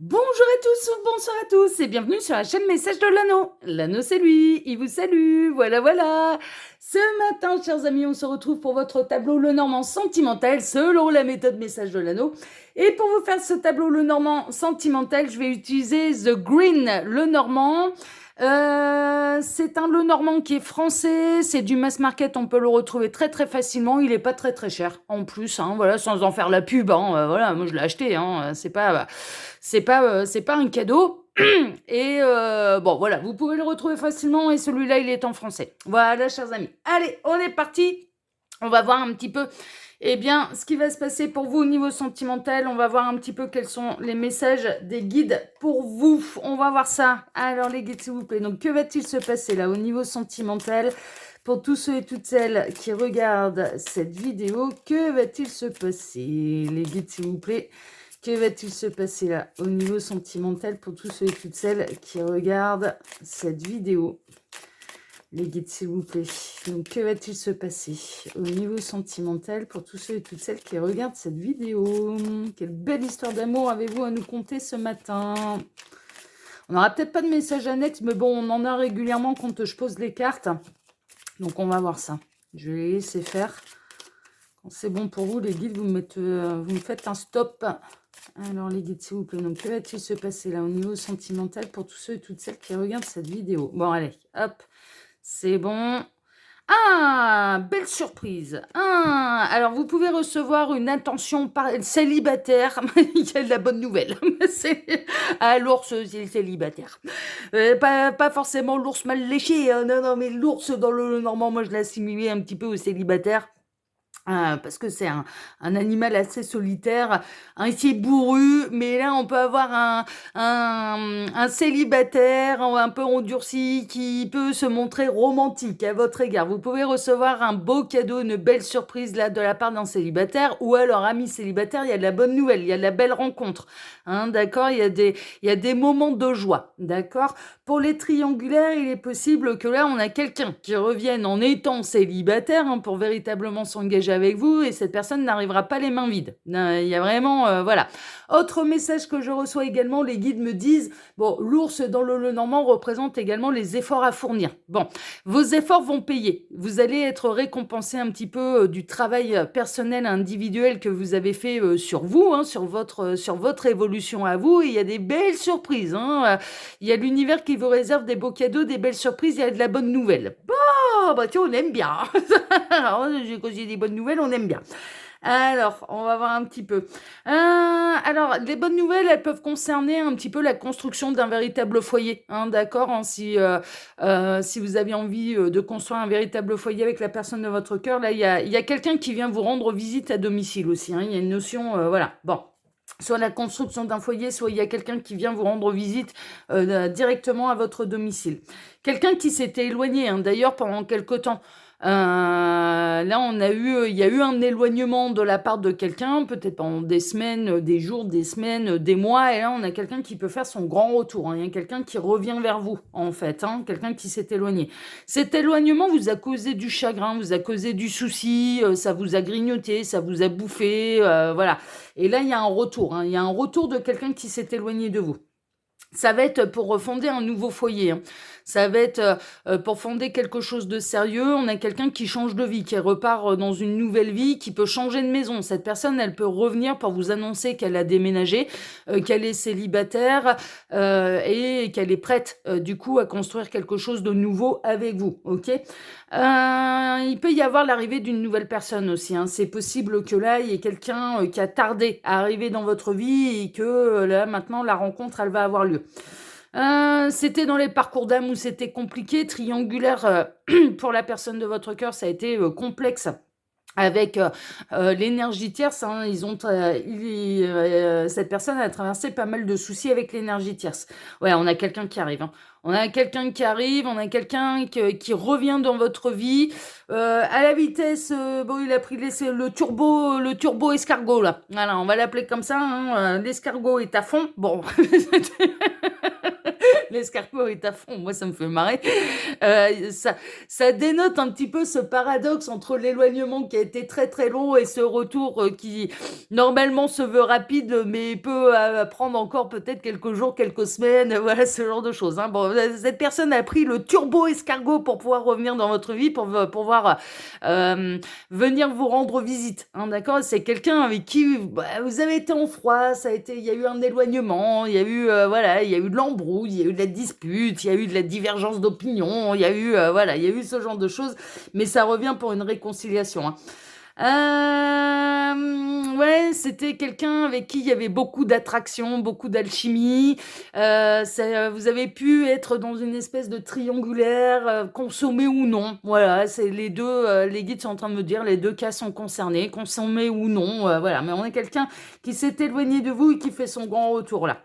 Bonjour à tous ou bonsoir à tous et bienvenue sur la chaîne Message de l'Anneau. L'Anneau c'est lui, il vous salue, voilà. Ce matin, chers amis, on se retrouve pour votre tableau Le Normand sentimental selon la méthode Message de l'Anneau. Et pour vous faire ce tableau Le Normand sentimental, je vais utiliser The Green Le Normand. C'est un Le Normand qui est français, c'est du mass market, on peut le retrouver très facilement, il est pas très cher en plus, hein, voilà, sans en faire la pub, hein, voilà, moi je l'ai acheté, hein, c'est pas un cadeau. Et bon, voilà, vous pouvez le retrouver facilement et celui-là, il est en français. Voilà, chers amis. Allez, on est parti. On va voir un petit peu, eh bien, ce qui va se passer pour vous au niveau sentimental. On va voir un petit peu quels sont les messages des guides pour vous. On va voir ça. Alors, les guides, s'il vous plaît. Donc, que va-t-il se passer là au niveau sentimental pour tous ceux et toutes celles qui regardent cette vidéo? Que va-t-il se passer, les guides, s'il vous plaît? Que va-t-il se passer là au niveau sentimental pour tous ceux et toutes celles qui regardent cette vidéo? Les guides, s'il vous plaît. Donc, que va-t-il se passer au niveau sentimental pour tous ceux et toutes celles qui regardent cette vidéo? Quelle belle histoire d'amour avez-vous à nous conter ce matin? On n'aura peut-être pas de message annexe, mais bon, on en a régulièrement quand je pose les cartes. Donc, on va voir ça. Je vais les laisser faire. Quand c'est bon pour vous, les guides, vous me faites un stop. Alors, les guides, s'il vous plaît. Donc, que va-t-il se passer là au niveau sentimental pour tous ceux et toutes celles qui regardent cette vidéo? Bon, allez, hop, c'est bon. Ah, belle surprise. Ah, alors, vous pouvez recevoir une intention célibataire. Il y a de la bonne nouvelle. L'ours, c'est célibataire. Pas forcément l'ours mal léché. Hein. Non, mais l'ours dans le normand, moi, je l'assimilais un petit peu au célibataire. Parce que c'est un animal assez solitaire, assez bourru, mais là on peut avoir un célibataire un peu endurci qui peut se montrer romantique à votre égard. Vous pouvez recevoir un beau cadeau, une belle surprise là de la part d'un célibataire, ou alors ami célibataire, il y a de la bonne nouvelle, il y a de la belle rencontre, hein, d'accord, il y a des moments de joie, d'accord. Pour les triangulaires, il est possible que là on a quelqu'un qui revienne en étant célibataire, hein, pour véritablement s'engager avec vous, et cette personne n'arrivera pas les mains vides. Il y a vraiment, voilà. Autre message que je reçois également, les guides me disent, bon, l'ours dans le Normand représente également les efforts à fournir. Bon, vos efforts vont payer. Vous allez être récompensé un petit peu du travail personnel, individuel que vous avez fait sur vous, hein, sur votre évolution à vous, et il y a des belles surprises. Hein. Il y a l'univers qui vous réserve des beaux cadeaux, des belles surprises, il y a de la bonne nouvelle. Bon, bah tiens, on aime bien. Alors, quand il y a des bonnes nouvelles, on aime bien. Alors, on va voir un petit peu. Alors, les bonnes nouvelles, elles peuvent concerner un petit peu la construction d'un véritable foyer, hein, d'accord, hein, si vous avez envie de construire un véritable foyer avec la personne de votre cœur, là, il y a quelqu'un qui vient vous rendre visite à domicile aussi, hein, il y a une notion, voilà, bon. Soit la construction d'un foyer, soit il y a quelqu'un qui vient vous rendre visite directement à votre domicile. Quelqu'un qui s'était éloigné, hein, d'ailleurs, pendant quelque temps. Là, il y a eu un éloignement de la part de quelqu'un, peut-être pendant des semaines, des jours, des semaines, des mois, et là, on a quelqu'un qui peut faire son grand retour. Hein. Il y a quelqu'un qui revient vers vous, en fait, hein, quelqu'un qui s'est éloigné. Cet éloignement vous a causé du chagrin, vous a causé du souci, ça vous a grignoté, ça vous a bouffé, voilà. Et là, il y a un retour, hein, il y a un retour de quelqu'un qui s'est éloigné de vous. Ça va être pour fonder un nouveau foyer. Hein. Ça va être pour fonder quelque chose de sérieux. On a quelqu'un qui change de vie, qui repart dans une nouvelle vie, qui peut changer de maison. Cette personne, elle peut revenir pour vous annoncer qu'elle a déménagé, qu'elle est célibataire et qu'elle est prête, du coup, à construire quelque chose de nouveau avec vous. Ok. Il peut y avoir l'arrivée d'une nouvelle personne aussi. Hein. C'est possible que là, il y ait quelqu'un qui a tardé à arriver dans votre vie et que là, maintenant, la rencontre, elle va avoir lieu. C'était dans les parcours d'âme où c'était compliqué, triangulaire pour la personne de votre cœur, ça a été complexe avec l'énergie tierce. Hein, cette personne a traversé pas mal de soucis avec l'énergie tierce. Ouais, on a quelqu'un qui arrive. Hein. On a quelqu'un qui arrive, on a quelqu'un qui revient dans votre vie à la vitesse. Bon, il a pris le turbo escargot là. Voilà, on va l'appeler comme ça. Hein, l'escargot est à fond. Bon, L'escargot est à fond, moi ça me fait marrer. Ça dénote un petit peu ce paradoxe entre l'éloignement qui a été très très long et ce retour qui normalement se veut rapide mais peut prendre encore peut-être quelques jours, quelques semaines, voilà ce genre de choses. Hein. Bon, cette personne a pris le turbo escargot pour pouvoir revenir dans votre vie, pour pouvoir venir vous rendre visite. Hein, d'accord? C'est quelqu'un avec qui vous avez été en froid, il y a eu un éloignement, il y a eu voilà, il y a eu de l'embrouille, il y a eu de la dispute, il y a eu de la divergence d'opinion, il y a eu voilà, il y a eu ce genre de choses, mais ça revient pour une réconciliation. Hein. Ouais, c'était quelqu'un avec qui il y avait beaucoup d'attraction, beaucoup d'alchimie. Vous avez pu être dans une espèce de triangulaire, consommé ou non. Voilà, c'est les deux. Les guides sont en train de me dire les deux cas sont concernés, consommé ou non. Voilà, mais on est quelqu'un qui s'est éloigné de vous et qui fait son grand retour là.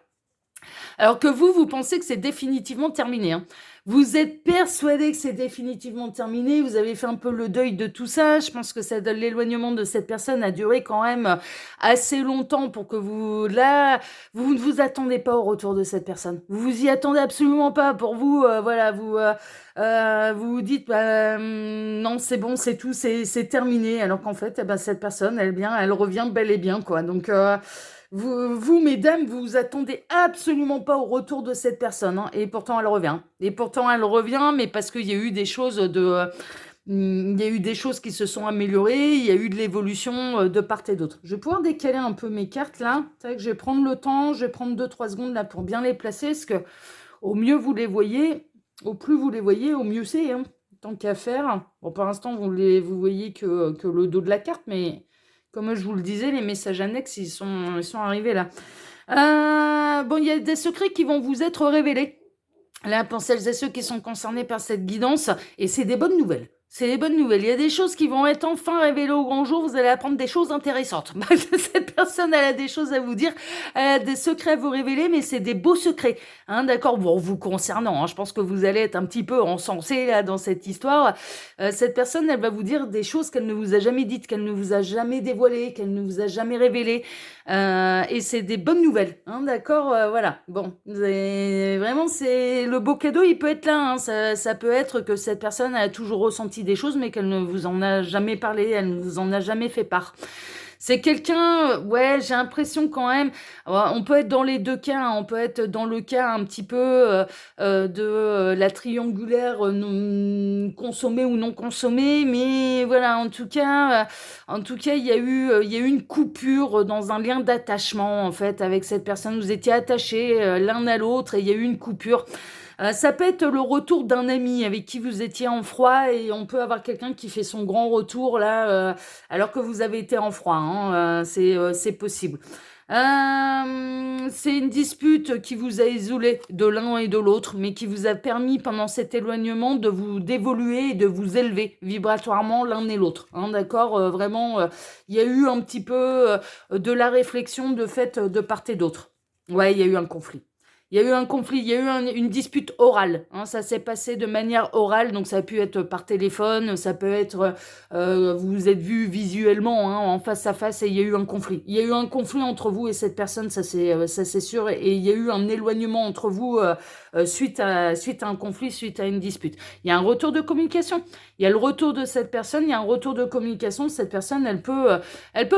Alors que vous pensez que c'est définitivement terminé. Hein. Vous êtes persuadé que c'est définitivement terminé. Vous avez fait un peu le deuil de tout ça. Je pense que l'éloignement de cette personne a duré quand même assez longtemps pour que vous ne vous attendez pas au retour de cette personne. Vous vous y attendez absolument pas. Pour vous, voilà, vous vous dites non, c'est bon, c'est tout, c'est terminé. Alors qu'en fait, cette personne, elle revient bel et bien, quoi. Donc vous, mesdames, vous attendez absolument pas au retour de cette personne, hein, et pourtant elle revient. Et pourtant elle revient, mais parce qu'il y a eu des choses il y a eu des choses qui se sont améliorées, il y a eu de l'évolution de part et d'autre. Je vais pouvoir décaler un peu mes cartes là. C'est vrai que je vais prendre le temps, je vais prendre 2-3 secondes là pour bien les placer, parce que au mieux vous les voyez, au plus vous les voyez, au mieux c'est. Hein, tant qu'à faire. Bon, pour l'instant vous voyez que le dos de la carte, mais comme je vous le disais, les messages annexes, ils sont arrivés là. Bon, il y a des secrets qui vont vous être révélés. Là, pour celles et ceux qui sont concernés par cette guidance, et c'est des bonnes nouvelles. C'est des bonnes nouvelles. Il y a des choses qui vont être enfin révélées au grand jour. Vous allez apprendre des choses intéressantes. Cette personne, elle a des choses à vous dire. Elle a des secrets à vous révéler, mais c'est des beaux secrets. Hein, d'accord? Bon, vous concernant, hein, je pense que vous allez être un petit peu encensé là dans cette histoire. Cette personne, elle va vous dire des choses qu'elle ne vous a jamais dites, qu'elle ne vous a jamais dévoilées, qu'elle ne vous a jamais révélées. Et c'est des bonnes nouvelles. Hein, d'accord? Voilà. Bon, vraiment, c'est le beau cadeau, il peut être là. Hein. Ça peut être que cette personne a toujours ressenti des choses, mais qu'elle ne vous en a jamais parlé, elle ne vous en a jamais fait part. C'est quelqu'un, ouais, j'ai l'impression quand même, on peut être dans les deux cas, hein. On peut être dans le cas un petit peu de la triangulaire consommée ou non consommée, mais voilà, en tout cas, il y a eu une coupure dans un lien d'attachement, en fait, avec cette personne. Vous étiez attachés l'un à l'autre et il y a eu une coupure. Ça peut être le retour d'un ami avec qui vous étiez en froid et on peut avoir quelqu'un qui fait son grand retour là alors que vous avez été en froid. Hein, c'est possible. C'est une dispute qui vous a isolé de l'un et de l'autre, mais qui vous a permis pendant cet éloignement d'évoluer et de vous élever vibratoirement l'un et l'autre. Hein, d'accord? Vraiment, il y a eu un petit peu de la réflexion de fait de part et d'autre. Ouais, il y a eu un conflit. Il y a eu un conflit, il y a eu une dispute orale. Hein, ça s'est passé de manière orale, donc ça a pu être par téléphone, ça peut être, vous vous êtes vus visuellement, hein, en face à face, et il y a eu un conflit. Il y a eu un conflit entre vous et cette personne, ça c'est sûr, et il y a eu un éloignement entre vous suite à un conflit, suite à une dispute. Il y a un retour de communication. Il y a le retour de cette personne, il y a un retour de communication. Cette personne, elle peut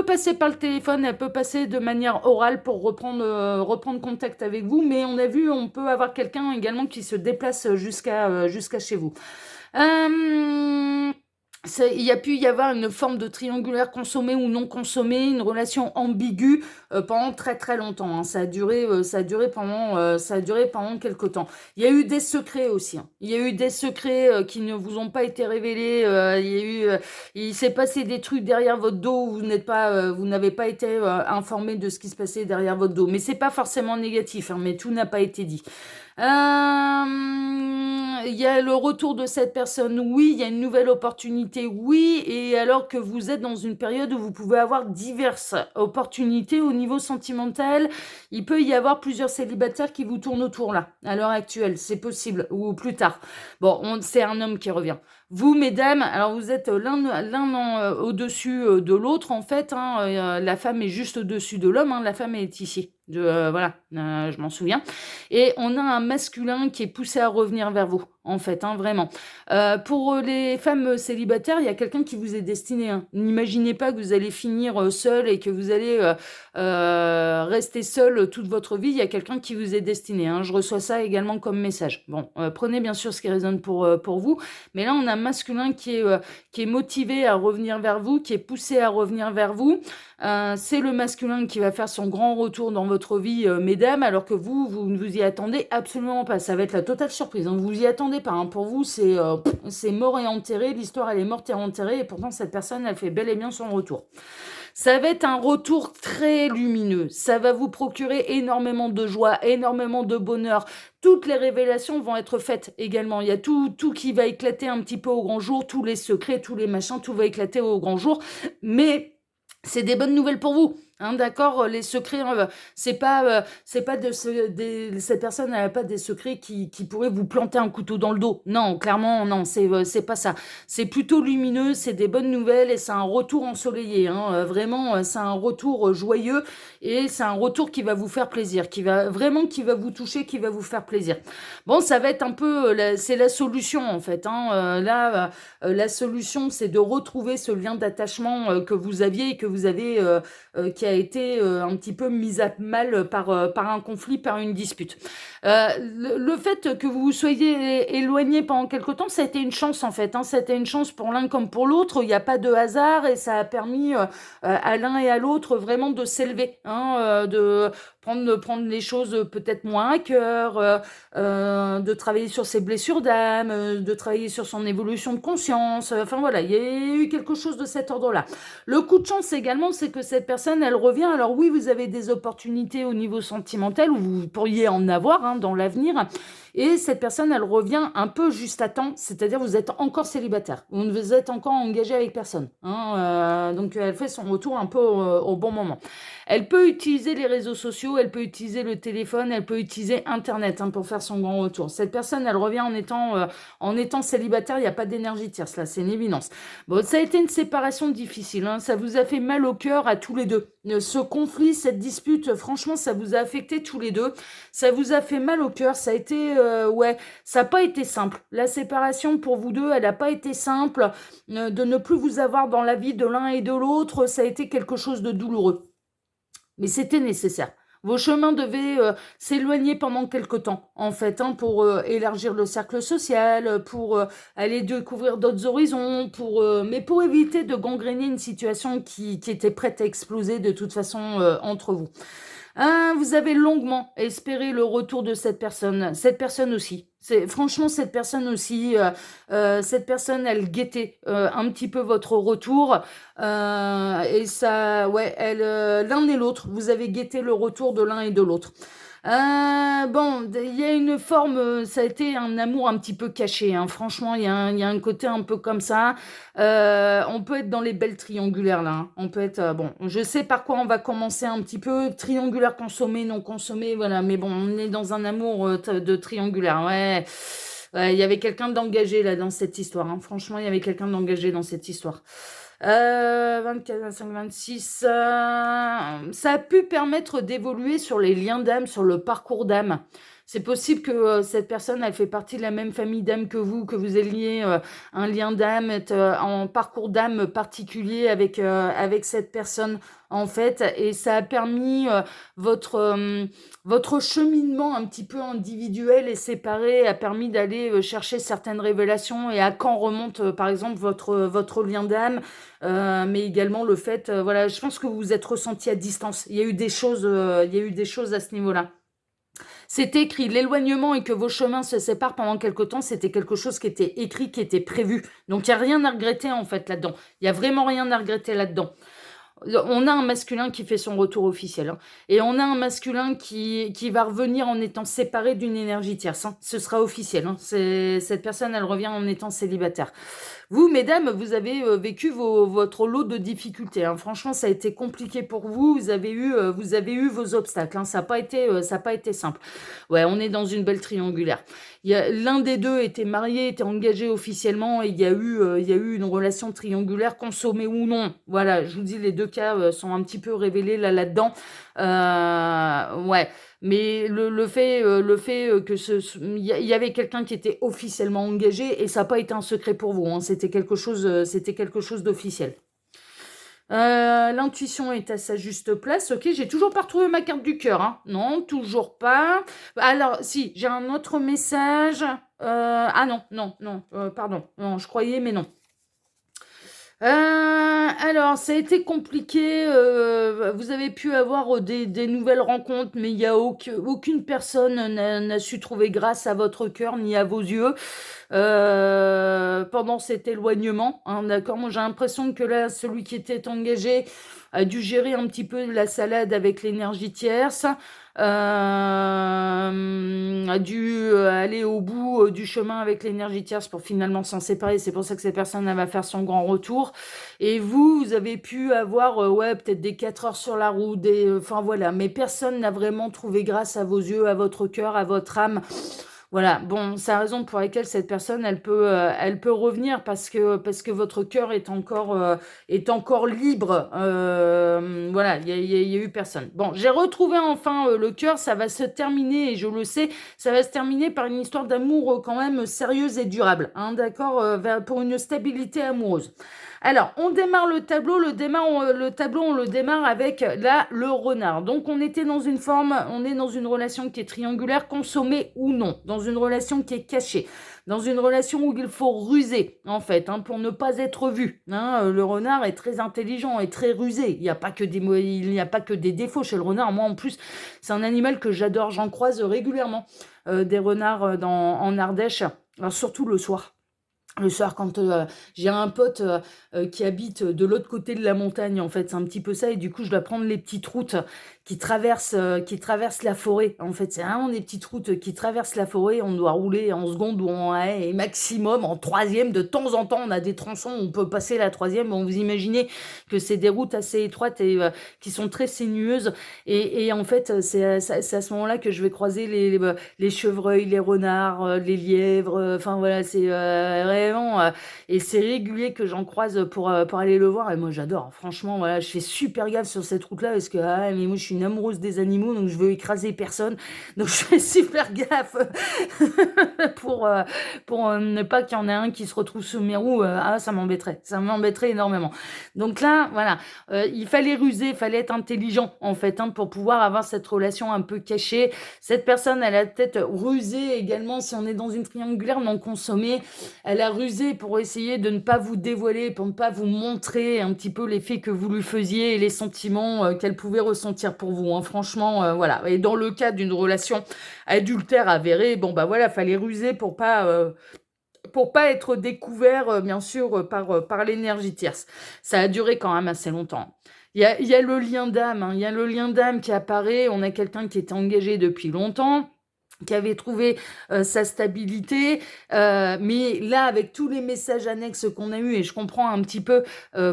passer par le téléphone, elle peut passer de manière orale pour reprendre contact avec vous, mais on peut avoir quelqu'un également qui se déplace jusqu'à chez vous. Il y a pu y avoir une forme de triangulaire consommé ou non consommé, une relation ambiguë pendant très très longtemps. Hein. Ça a duré pendant quelque temps. Il y a eu des secrets aussi. Hein. Il y a eu des secrets qui ne vous ont pas été révélés. Il s'est passé des trucs derrière votre dos. Vous n'avez pas été informé de ce qui se passait derrière votre dos. Mais c'est pas forcément négatif. Hein, mais tout n'a pas été dit. Il y a le retour de cette personne, oui, il y a une nouvelle opportunité, oui, et alors que vous êtes dans une période où vous pouvez avoir diverses opportunités au niveau sentimental, il peut y avoir plusieurs célibataires qui vous tournent autour là, à l'heure actuelle, c'est possible, ou plus tard. Bon, c'est un homme qui revient. Vous, mesdames, alors vous êtes au-dessus de l'autre, en fait. Hein, la femme est juste au-dessus de l'homme. Hein, la femme est ici. Voilà, je m'en souviens. Et on a un masculin qui est poussé à revenir vers vous, en fait, hein, vraiment. Pour les femmes célibataires, il y a quelqu'un qui vous est destiné. Hein. N'imaginez pas que vous allez finir seul et que vous allez rester seul toute votre vie. Il y a quelqu'un qui vous est destiné. Hein. Je reçois ça également comme message. Bon, prenez bien sûr ce qui résonne pour vous. Mais là, on a un masculin qui est motivé à revenir vers vous, qui est poussé à revenir vers vous. C'est le masculin qui va faire son grand retour dans votre vie, mesdames, alors que vous ne vous y attendez absolument pas. Ça va être la totale surprise. Hein. Vous vous y attendez pas. Hein. Pour vous, c'est mort et enterré. L'histoire, elle est morte et enterrée. Et pourtant, cette personne, elle fait bel et bien son retour. Ça va être un retour très lumineux. Ça va vous procurer énormément de joie, énormément de bonheur. Toutes les révélations vont être faites également. Il y a tout qui va éclater un petit peu au grand jour. Tous les secrets, tous les machins, tout va éclater au grand jour. Mais c'est des bonnes nouvelles pour vous. Hein, d'accord, les secrets, c'est pas cette personne n'a pas des secrets qui pourraient vous planter un couteau dans le dos. Non, clairement, non, c'est pas ça. C'est plutôt lumineux, c'est des bonnes nouvelles et c'est un retour ensoleillé. Hein, vraiment, c'est un retour joyeux et c'est un retour qui va vous faire plaisir, qui va vous toucher, qui va vous faire plaisir. Bon, ça va être un peu, c'est la solution en fait. Hein, là, la solution, c'est de retrouver ce lien d'attachement que vous aviez et que vous avez qui a été un petit peu mise à mal par un conflit, par une dispute. Le fait que vous vous soyez éloigné pendant quelque temps, ça a été une chance en fait. Hein, ça a été une chance pour l'un comme pour l'autre. Il n'y a pas de hasard et ça a permis à l'un et à l'autre vraiment de s'élever, hein, de prendre les choses peut-être moins à cœur, de travailler sur ses blessures d'âme, de travailler sur son évolution de conscience. Enfin voilà, il y a eu quelque chose de cet ordre-là. Le coup de chance également, c'est que cette personne, elle revient. Alors oui, vous avez des opportunités au niveau sentimental, où vous pourriez en avoir hein, dans l'avenir. Et cette personne, elle revient un peu juste à temps, c'est-à-dire vous êtes encore célibataire. Vous ne vous êtes encore engagé avec personne. Hein, donc elle fait son retour un peu au bon moment. Elle peut utiliser les réseaux sociaux, elle peut utiliser le téléphone, elle peut utiliser Internet hein, pour faire son grand retour. Cette personne, elle revient en étant célibataire, il n'y a pas d'énergie tierce, là, c'est une évidence. Bon, ça a été une séparation difficile, hein, ça vous a fait mal au cœur à tous les deux. Ce conflit, cette dispute, franchement, ça vous a affecté tous les deux. Ça vous a fait mal au cœur, ça a été, ça n'a pas été simple. La séparation pour vous deux, elle n'a pas été simple. De ne plus vous avoir dans la vie de l'un et de l'autre, ça a été quelque chose de douloureux. Mais c'était nécessaire. Vos chemins devaient s'éloigner pendant quelque temps, en fait, hein, pour élargir le cercle social, pour aller découvrir d'autres horizons, mais pour éviter de gangréner une situation qui était prête à exploser de toute façon entre vous. Vous avez longuement espéré le retour de cette personne aussi. Franchement, cette personne aussi, cette personne, elle guettait un petit peu votre retour. Et ça, ouais, l'un et l'autre, vous avez guetté le retour de l'un et de l'autre. Bon, il y a une forme, ça a été un amour un petit peu caché. Hein. Franchement, il y a un côté un peu comme ça. On peut être dans les belles triangulaires là. Hein. On peut être, bon, je sais par quoi on va commencer un petit peu. Triangulaire consommé, non consommé, voilà. Mais bon, on est dans un amour de triangulaire. Ouais. Ouais, il y avait quelqu'un d'engagé là dans cette histoire. Hein. Franchement, il y avait quelqu'un d'engagé dans cette histoire. 24, 25, 26, ça a pu permettre d'évoluer sur les liens d'âme, sur le parcours d'âme. C'est possible que cette personne, elle fait partie de la même famille d'âme que vous ayez un lien d'âme, en parcours d'âme particulier avec cette personne, en fait. Et ça a permis votre cheminement un petit peu individuel et séparé, a permis d'aller chercher certaines révélations et à quand remonte, par exemple, votre lien d'âme, mais également le fait, voilà, je pense que vous vous êtes ressenti à distance. Il y a eu des choses à ce niveau-là. C'était écrit, l'éloignement et que vos chemins se séparent pendant quelque temps, c'était quelque chose qui était écrit, qui était prévu. Donc il n'y a rien à regretter en fait là-dedans. Il n'y a vraiment rien à regretter là-dedans. On a un masculin qui fait son retour officiel. Hein, et on a un masculin qui va revenir en étant séparé d'une énergie tierce. Hein, ce sera officiel. Hein, cette personne, elle revient en étant célibataire. Vous, mesdames, vous avez vécu votre lot de difficultés, hein. Franchement, ça a été compliqué pour vous. Vous avez eu vos obstacles, hein. Ça a pas été simple. Ouais, on est dans une belle triangulaire. L'un des deux était marié, était engagé officiellement, et il y a eu une relation triangulaire, consommée ou non. Voilà, je vous dis, les deux cas sont un petit peu révélés là-dedans. Ouais. Mais le fait il y avait quelqu'un qui était officiellement engagé, et ça n'a pas été un secret pour vous, hein. C'était quelque chose d'officiel. L'intuition est à sa juste place. Ok, j'ai toujours pas retrouvé ma carte du cœur, hein. Non, toujours pas. Alors, si, j'ai un autre message. Ah non, non, non, pardon. Non, je croyais, mais non. Alors, ça a été compliqué. Vous avez pu avoir des nouvelles rencontres, mais il y a aucune personne n'a su trouver grâce à votre cœur ni à vos yeux pendant cet éloignement, hein, d'accord. Moi, j'ai l'impression que là, celui qui était engagé a dû gérer un petit peu la salade avec l'énergie tierce, a dû aller au bout du chemin avec l'énergie tierce pour finalement s'en séparer. C'est pour ça que cette personne, elle va faire son grand retour. Et vous avez pu avoir, ouais, peut-être des 4 heures sur la route, enfin voilà, mais personne n'a vraiment trouvé grâce à vos yeux, à votre cœur, à votre âme. Voilà, bon, c'est la raison pour laquelle cette personne, elle peut revenir, parce que votre cœur est encore libre. Voilà, il y a eu personne. Bon, j'ai retrouvé enfin le cœur. Ça va se terminer, et je le sais, ça va se terminer par une histoire d'amour quand même sérieuse et durable, hein, d'accord, pour une stabilité amoureuse. Alors, on démarre le tableau. Le tableau, on le démarre avec là le renard. Donc, on est dans une relation qui est triangulaire, consommée ou non, dans une relation qui est cachée, dans une relation où il faut ruser, en fait, hein, pour ne pas être vu, hein. Le renard est très intelligent et très rusé. Il n'y a pas que des défauts chez le renard. Moi, en plus, c'est un animal que j'adore. J'en croise régulièrement des renards en Ardèche, alors, surtout le soir. Le soir, quand j'ai un pote qui habite de l'autre côté de la montagne, en fait, c'est un petit peu ça, et du coup, je dois prendre les petites routes qui traversent la forêt. En fait, c'est vraiment des petites routes qui traversent la forêt. On doit rouler en seconde et maximum en troisième. De temps en temps, on a des tronçons où on peut passer la troisième. Bon, vous imaginez que c'est des routes assez étroites et qui sont très sinueuses. Et en fait, c'est à ce moment-là que je vais croiser les chevreuils, les renards, les lièvres. Enfin voilà, c'est vraiment et c'est régulier que j'en croise pour aller le voir. Et moi, j'adore. Franchement, voilà, je fais super gaffe sur cette route-là, parce que mais moi, je suis une amoureuse des animaux, donc je veux écraser personne. Donc, je fais super gaffe pour ne pas qu'il y en ait un qui se retrouve sous mes roues. Ça m'embêterait. Ça m'embêterait énormément. Donc là, voilà, il fallait ruser, il fallait être intelligent, en fait, hein, pour pouvoir avoir cette relation un peu cachée. Cette personne, elle a peut-être rusé également, si on est dans une triangulaire non consommée. Elle a rusé pour essayer de ne pas vous dévoiler, pour ne pas vous montrer un petit peu l'effet que vous lui faisiez et les sentiments qu'elle pouvait ressentir pour vous, hein. Franchement, voilà. Et dans le cas d'une relation adultère avérée, bon, bah voilà, fallait ruser pour pas être découvert, bien sûr, par l'énergie tierce. Ça a duré quand même assez longtemps. Il y a le lien d'âme, hein. Il y a le lien d'âme qui apparaît. On a quelqu'un qui était engagé depuis longtemps, qui avait trouvé sa stabilité, mais là, avec tous les messages annexes qu'on a eus, et je comprends un petit peu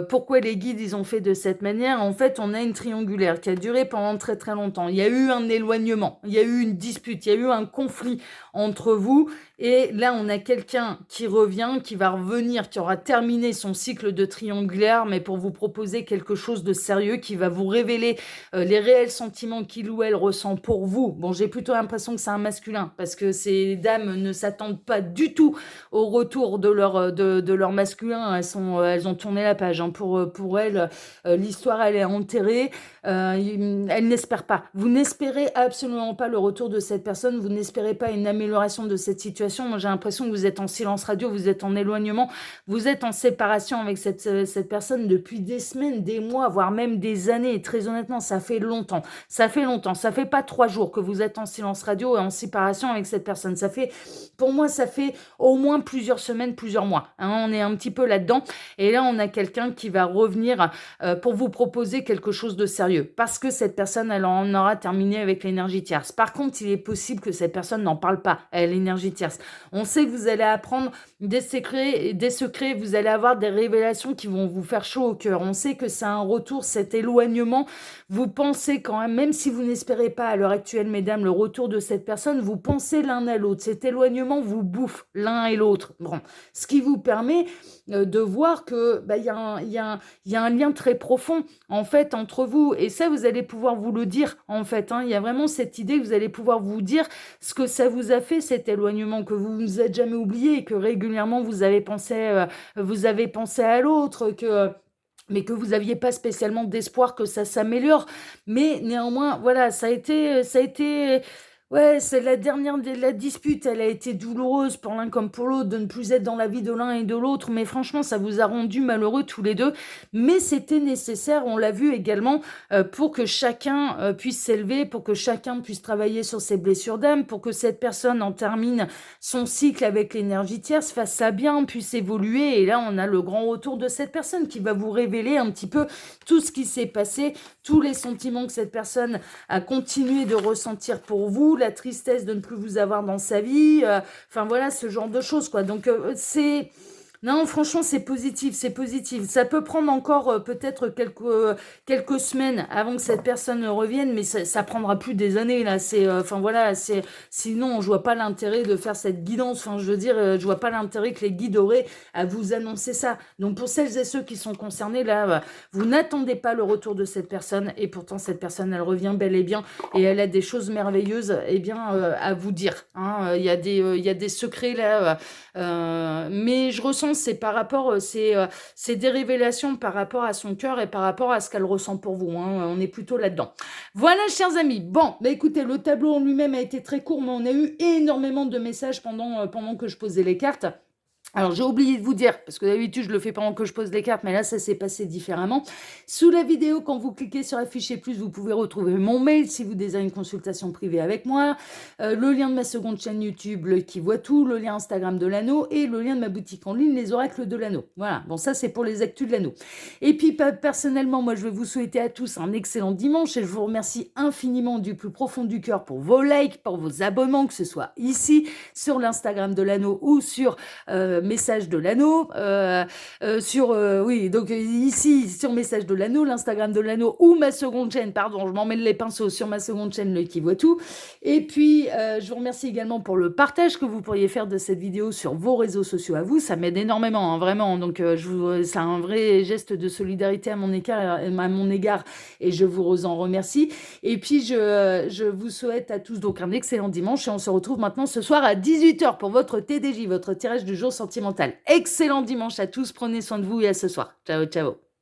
pourquoi les guides, ils ont fait de cette manière. En fait, on a une triangulaire qui a duré pendant très très longtemps. Il y a eu un éloignement, il y a eu une dispute, il y a eu un conflit entre vous, et là, on a quelqu'un qui revient, qui va revenir, qui aura terminé son cycle de triangulaire, mais pour vous proposer quelque chose de sérieux, qui va vous révéler les réels sentiments qu'il ou elle ressent pour vous. Bon, j'ai plutôt l'impression que c'est un masculin, parce que ces dames ne s'attendent pas du tout au retour de leur masculin. Elles ont tourné la page, hein. Pour elles, l'histoire, elle est enterrée. Elles n'espèrent pas. Vous n'espérez absolument pas le retour de cette personne. Vous n'espérez pas une amélioration de cette situation. Moi, j'ai l'impression que vous êtes en silence radio, vous êtes en éloignement, vous êtes en séparation avec cette personne depuis des semaines, des mois, voire même des années. Et très honnêtement, ça fait longtemps. Ça fait longtemps. Ça fait pas 3 jours que vous êtes en silence radio et en séparation avec cette personne. Pour moi, ça fait au moins plusieurs semaines, plusieurs mois. Hein, on est un petit peu là-dedans. Et là, on a quelqu'un qui va revenir pour vous proposer quelque chose de sérieux. Parce que cette personne, elle en aura terminé avec l'énergie tierce. Par contre, il est possible que cette personne n'en parle pas à l'énergie tierce. On sait que vous allez apprendre des secrets, vous allez avoir des révélations qui vont vous faire chaud au cœur. On sait que c'est un retour, cet éloignement. Vous pensez quand même si vous n'espérez pas à l'heure actuelle, mesdames, le retour de cette personne, vous pensez l'un à l'autre. Cet éloignement vous bouffe l'un et l'autre. Bon, ce qui vous permet de voir que il y a un lien très profond en fait entre vous. Et ça, vous allez pouvoir vous le dire en fait. Il y a vraiment cette idée que vous allez pouvoir vous dire ce que ça vous a fait, cet éloignement, que vous ne vous êtes jamais oublié et que régulièrement vous avez pensé à l'autre, mais que vous n'aviez pas spécialement d'espoir que ça s'améliore. Mais néanmoins, voilà, ouais, c'est la dispute, elle a été douloureuse pour l'un comme pour l'autre, de ne plus être dans la vie de l'un et de l'autre, mais franchement, ça vous a rendu malheureux tous les deux, mais c'était nécessaire, on l'a vu également, pour que chacun puisse s'élever, pour que chacun puisse travailler sur ses blessures d'âme, pour que cette personne en termine son cycle avec l'énergie tierce, fasse ça bien, puisse évoluer, et là, on a le grand retour de cette personne qui va vous révéler un petit peu tout ce qui s'est passé, tous les sentiments que cette personne a continué de ressentir pour vous, la tristesse de ne plus vous avoir dans sa vie, enfin voilà, ce genre de choses, quoi. Donc non, franchement, c'est positif, c'est positif. Ça peut prendre encore peut-être quelques semaines avant que cette personne revienne, mais ça prendra plus des années, là. Enfin voilà, sinon, je vois pas l'intérêt de faire cette guidance. Enfin, je veux dire, je vois pas l'intérêt que les guides auraient à vous annoncer ça. Donc, pour celles et ceux qui sont concernés, là, vous n'attendez pas le retour de cette personne, et pourtant, cette personne, elle revient bel et bien, et elle a des choses merveilleuses, eh bien, à vous dire. Hein. Il y a des secrets, là, mais je ressens c'est par rapport, c'est des révélations par rapport à son cœur et par rapport à ce qu'elle ressent pour vous. Hein. On est plutôt là-dedans. Voilà, chers amis. Bon, écoutez, le tableau en lui-même a été très court, mais on a eu énormément de messages pendant que je posais les cartes. Alors, j'ai oublié de vous dire, parce que d'habitude, je le fais pendant que je pose les cartes, mais là, ça s'est passé différemment. Sous la vidéo, quand vous cliquez sur afficher plus, vous pouvez retrouver mon mail si vous désirez une consultation privée avec moi, le lien de ma seconde chaîne YouTube, le qui voit tout, le lien Instagram de l'anneau et le lien de ma boutique en ligne, les oracles de l'anneau. Voilà, bon, ça, c'est pour les actus de l'anneau. Et puis, personnellement, moi, je vais vous souhaiter à tous un excellent dimanche et je vous remercie infiniment du plus profond du cœur pour vos likes, pour vos abonnements, que ce soit ici, sur l'Instagram de l'anneau ou sur message de l'anneau, oui, donc ici, sur message de l'anneau, l'Instagram de l'anneau ou ma seconde chaîne, pardon, je m'en mêle les pinceaux, sur ma seconde chaîne, le qui voit tout. Et puis, je vous remercie également pour le partage que vous pourriez faire de cette vidéo sur vos réseaux sociaux à vous, ça m'aide énormément, hein, vraiment, donc c'est un vrai geste de solidarité à mon égard, et je vous en remercie. Et puis, je vous souhaite à tous donc un excellent dimanche, et on se retrouve maintenant ce soir à 18h pour votre TDJ, votre tirage du jour sentimental. Excellent dimanche à tous, prenez soin de vous et à ce soir. Ciao, ciao.